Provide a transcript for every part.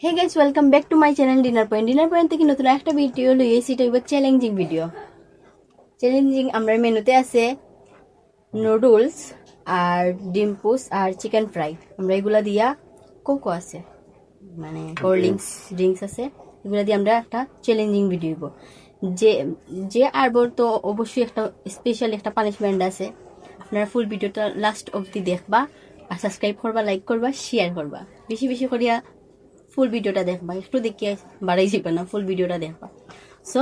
Hey guys, welcome back to my channel Dinner Point. Dinner Point থেকে নতুন একটা video লইয়েছি। এটা হইব চ্যালেঞ্জিং ভিডিও। চ্যালেঞ্জিং আমরা মেনুতে আছে নুডলস আর ডিম পোস আর চিকেন ফ্রাই। আমরা এগুলা দিয়া কোকো আছে মানে কোল্ড ড্রিঙ্কস আছে, এগুলা দিয়ে আমরা একটা চ্যালেঞ্জিং ভিডিও হইব। যে যে আরবর তো অবশ্যই একটা স্পেশাল একটা পানিশমেন্ট আছে। আপনারা ফুল ভিডিওটা লাস্ট অবধি দেখবা আর সাবস্ক্রাইব করবা, লাইক করবা, শেয়ার করবা, বেশি বেশি করিয়া ফুল ভিডিওটা দেখবা। একটু দেখিয়ে বাড়াই যাবে না, ফুল ভিডিওটা দেখবা। সো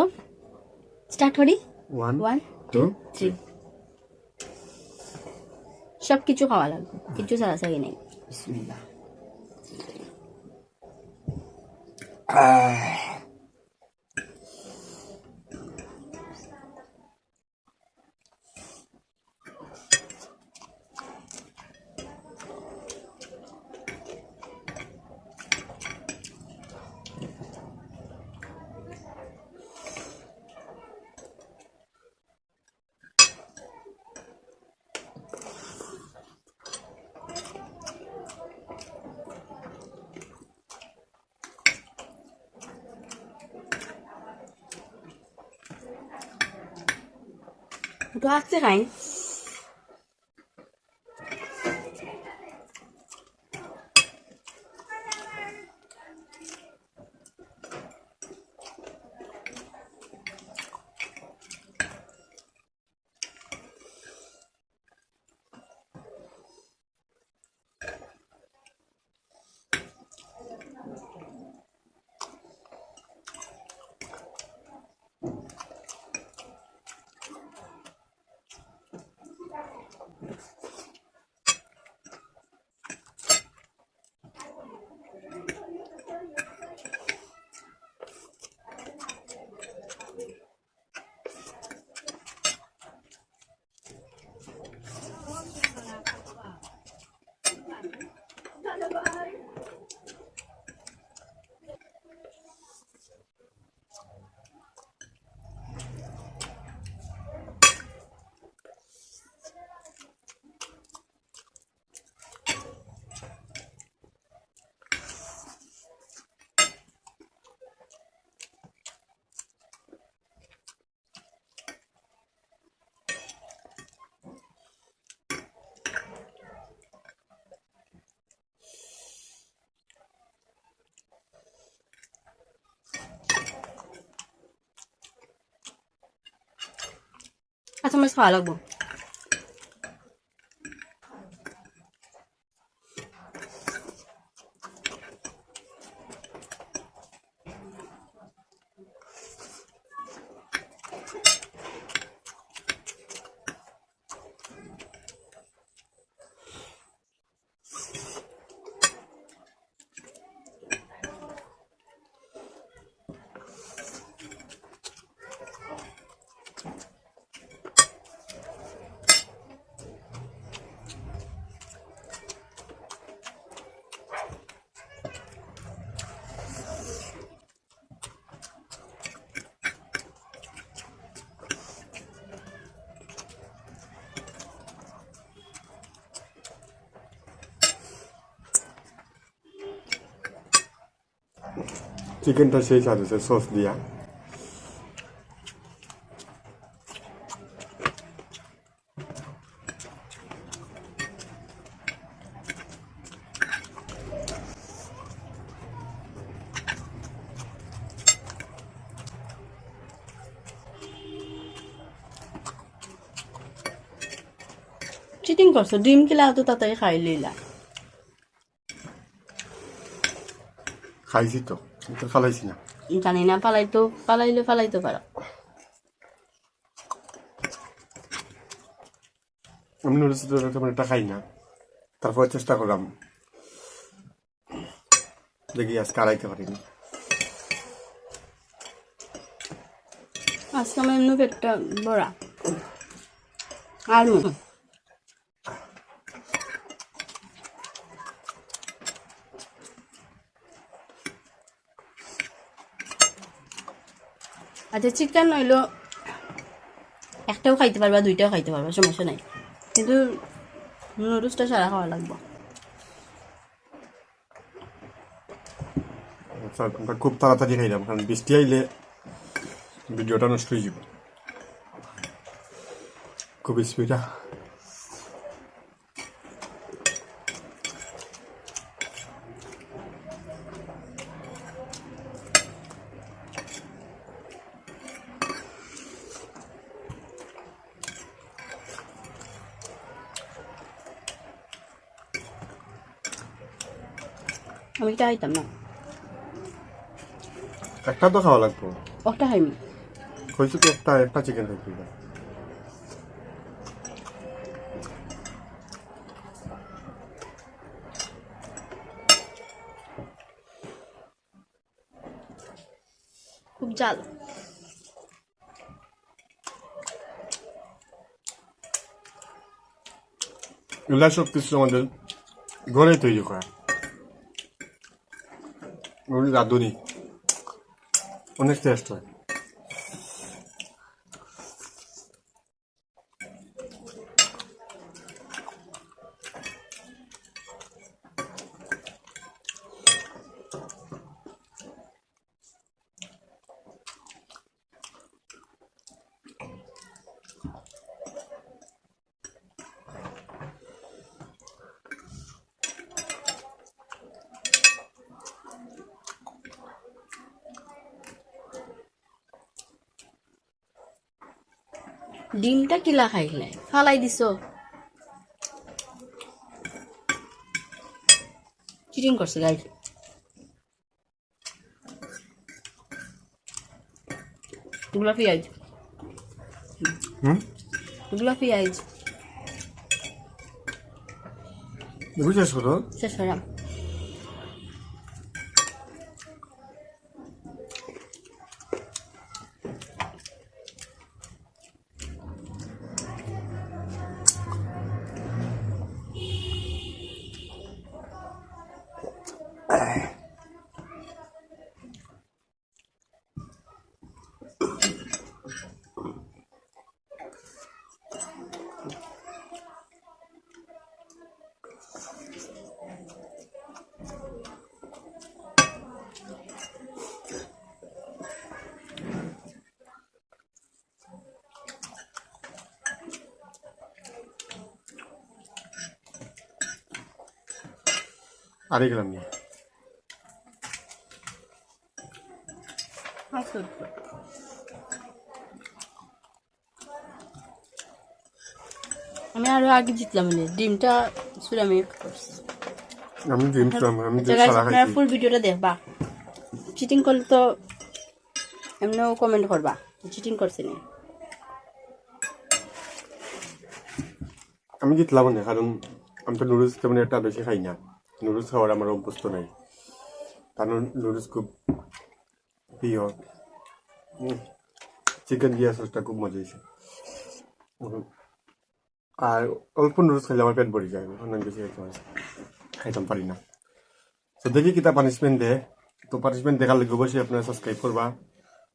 স্টার্ট করি। 1 2 3। সব কিছু খাওয়া লাগবে, কিছু ছাড়াছাড়ি নেই। বিসমিল্লাহ। একটু আসতে খাই। আচ্ছা, মাছ খাওয়া লাগবো। চিকেনটা সেই স্বাদ হচ্ছে সস দিয়া। চিটিং করছো, ডিম কিলা তো তাড়াতাড়ি খাই লইলা। খাইছি তো, তো ফালাইছি না। জানি না, ফালাইতে পারো। আমি নুডলস তেমন একটা খাই না, তারপর চেষ্টা করলাম, দেখি আজকে আড়াইতে পারিনি। আজকে আমার এমনি পেটটা ভরা। আর আচ্ছা, চিকেন হইলো একটাও খাইতে পারবা, দুইটাও খাইতে পারবা, সমস্যা নাই, কিন্তু নুডলসটা সারা খাওয়া লাগবে। আমরা খুব তাড়াতাড়ি খাইলাম, কারণ বৃষ্টি আইলে ভিডিওটা নষ্ট হয়ে যাব। খুব স্পিডা আমি এটা খাইতাম না, একটা তো খাওয়া লাগবো। ওটা খাইমি। হয়েছে তো একটা একটা চিকেন খাইতে হবে। খুব জাল। এগুলা সব কিছু আমাদের ঘরে তৈরি করা, রাঁধুনি, অনেক টেস্ট হয়। ডিমটা কিলা খাইলে ফালাই দিছ, চিটিং করছে গাইজ। এগুলা পেঁয়াজ, এগুলা পেঁয়াজ বুঝেছ তো? শেষ হলাম। আড়াই গ্রাম নিয়ে আমি আরো আগে জিতলাম, মানে ডিমটা সুরামি করছি। আমি ডিমছিলাম, আমি আচ্ছা guys, সারা আপনারা খাইছি। ফুল ভিডিওটা দেখবা। চিটিং করলে তো এমনিও কমেন্ট করবা চিটিং করছে না। আমি জিতলাম না, কারণ আমি তো নুডলস তেমন একটা বেশি খাই না। নুডলস খাওয়ার আমার অভ্যস্ত নাই, কারণ নুডলস খুব প্রিয়। চিকেন দিয়া সসটা খুব মজা হয়েছে। আর অল্প নুডলস খাইলে আমার পেট ভরে যায়, অনেক বেশি খাইতাম পারি না। তো দেখি কিতা পানিশমেন্ট দেয়। তো পানিশমেন্ট দেখার লাগে অবশ্যই আপনারা সাবস্ক্রাইব করবা,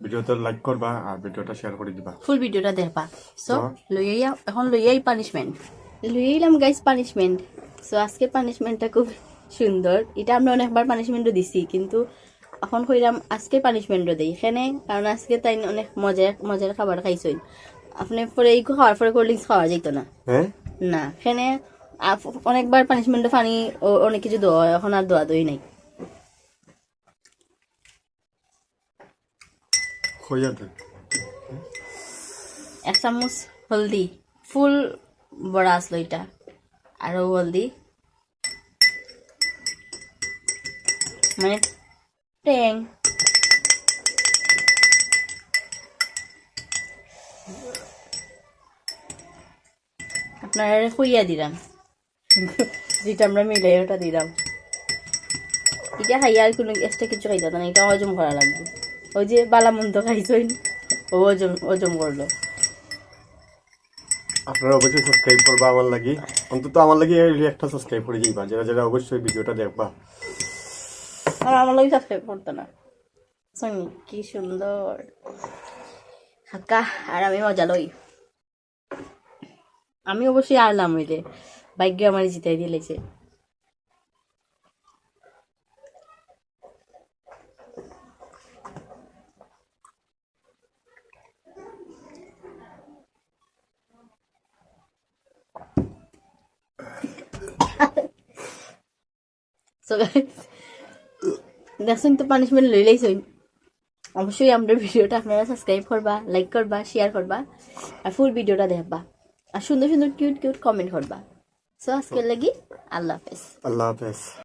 ভিডিওতে লাইক করবা আর ভিডিওটা শেয়ার করে দিবা। ফুল ভিডিওটা দেখবা। সো হ্যাঁ। লইয়া এখন লইয়াই পানিশমেন্ট লইয়াইলাম গাইস, পানিশমেন্ট। সো আজকে পানিশমেন্টটা খুব সুন্দর। এটা আমরা অনেকবার পানিশমেন্টও দিছি, কিন্তু এখন কইলাম আজকে পানিশমেন্টও দেই এখানে, কারণ আজকে তাই অনেক মজার মজার খাবার খাইছই। আপনি পরে এই খাওয়ার পরে কোল্ড ড্রিঙ্কস খাওয়া যেত না, হ্যাঁ, না এখানে অনেকবার পানিশমেন্টে পানি অনেক কিছু দেওয়া হয়, এখন আর দোয়া দই নাই। হইয়া দেন। এক চামচ হলদি, ফুল বড়া আসলো এটা, আরো হলদি, মানে ট্যাং। আপনারা খুইয়া দিলাম, যেটা আমরা মিলাই ওটা দিলাম। এটা খাইয়া আর কোনো এক্সট্রা কিছু খাইতে না, এটা হজম করা লাগবে। ওই যে বালামন্দ খাইছই, ও হজম হজম করলো। আপনারা অবশ্যই সাবস্ক্রাইব করবা আমার লাগি, অন্তত আমার লাগি একটা সাবস্ক্রাইব করে যাইবা, যারা যারা অবশ্যই ভিডিওটা দেখবা। আর আমার লাগে সাবস্ক্রাইব করতো না। শুনি কি সুন্দর হাক্কা, আর আমি মজা লই। আমি অবশ্যই আরলাম, ওই যে ভাগ্য আমার জিতাই দিলেছে। সো গাইস দেখুন তো পানিশমেন্ট লই লাইছই অবশ্যই আমাদের ভিডিওটা আপনারা সাবস্ক্রাইব করবা, লাইক করবা, শেয়ার করবা আর ফুল ভিডিওটা দেখবা আর সুন্দর সুন্দর কিউট কিউট কমেন্ট করবা। সো আজকের লাগি আল্লাহ হাফেজ। আল্লাহ হাফেজ।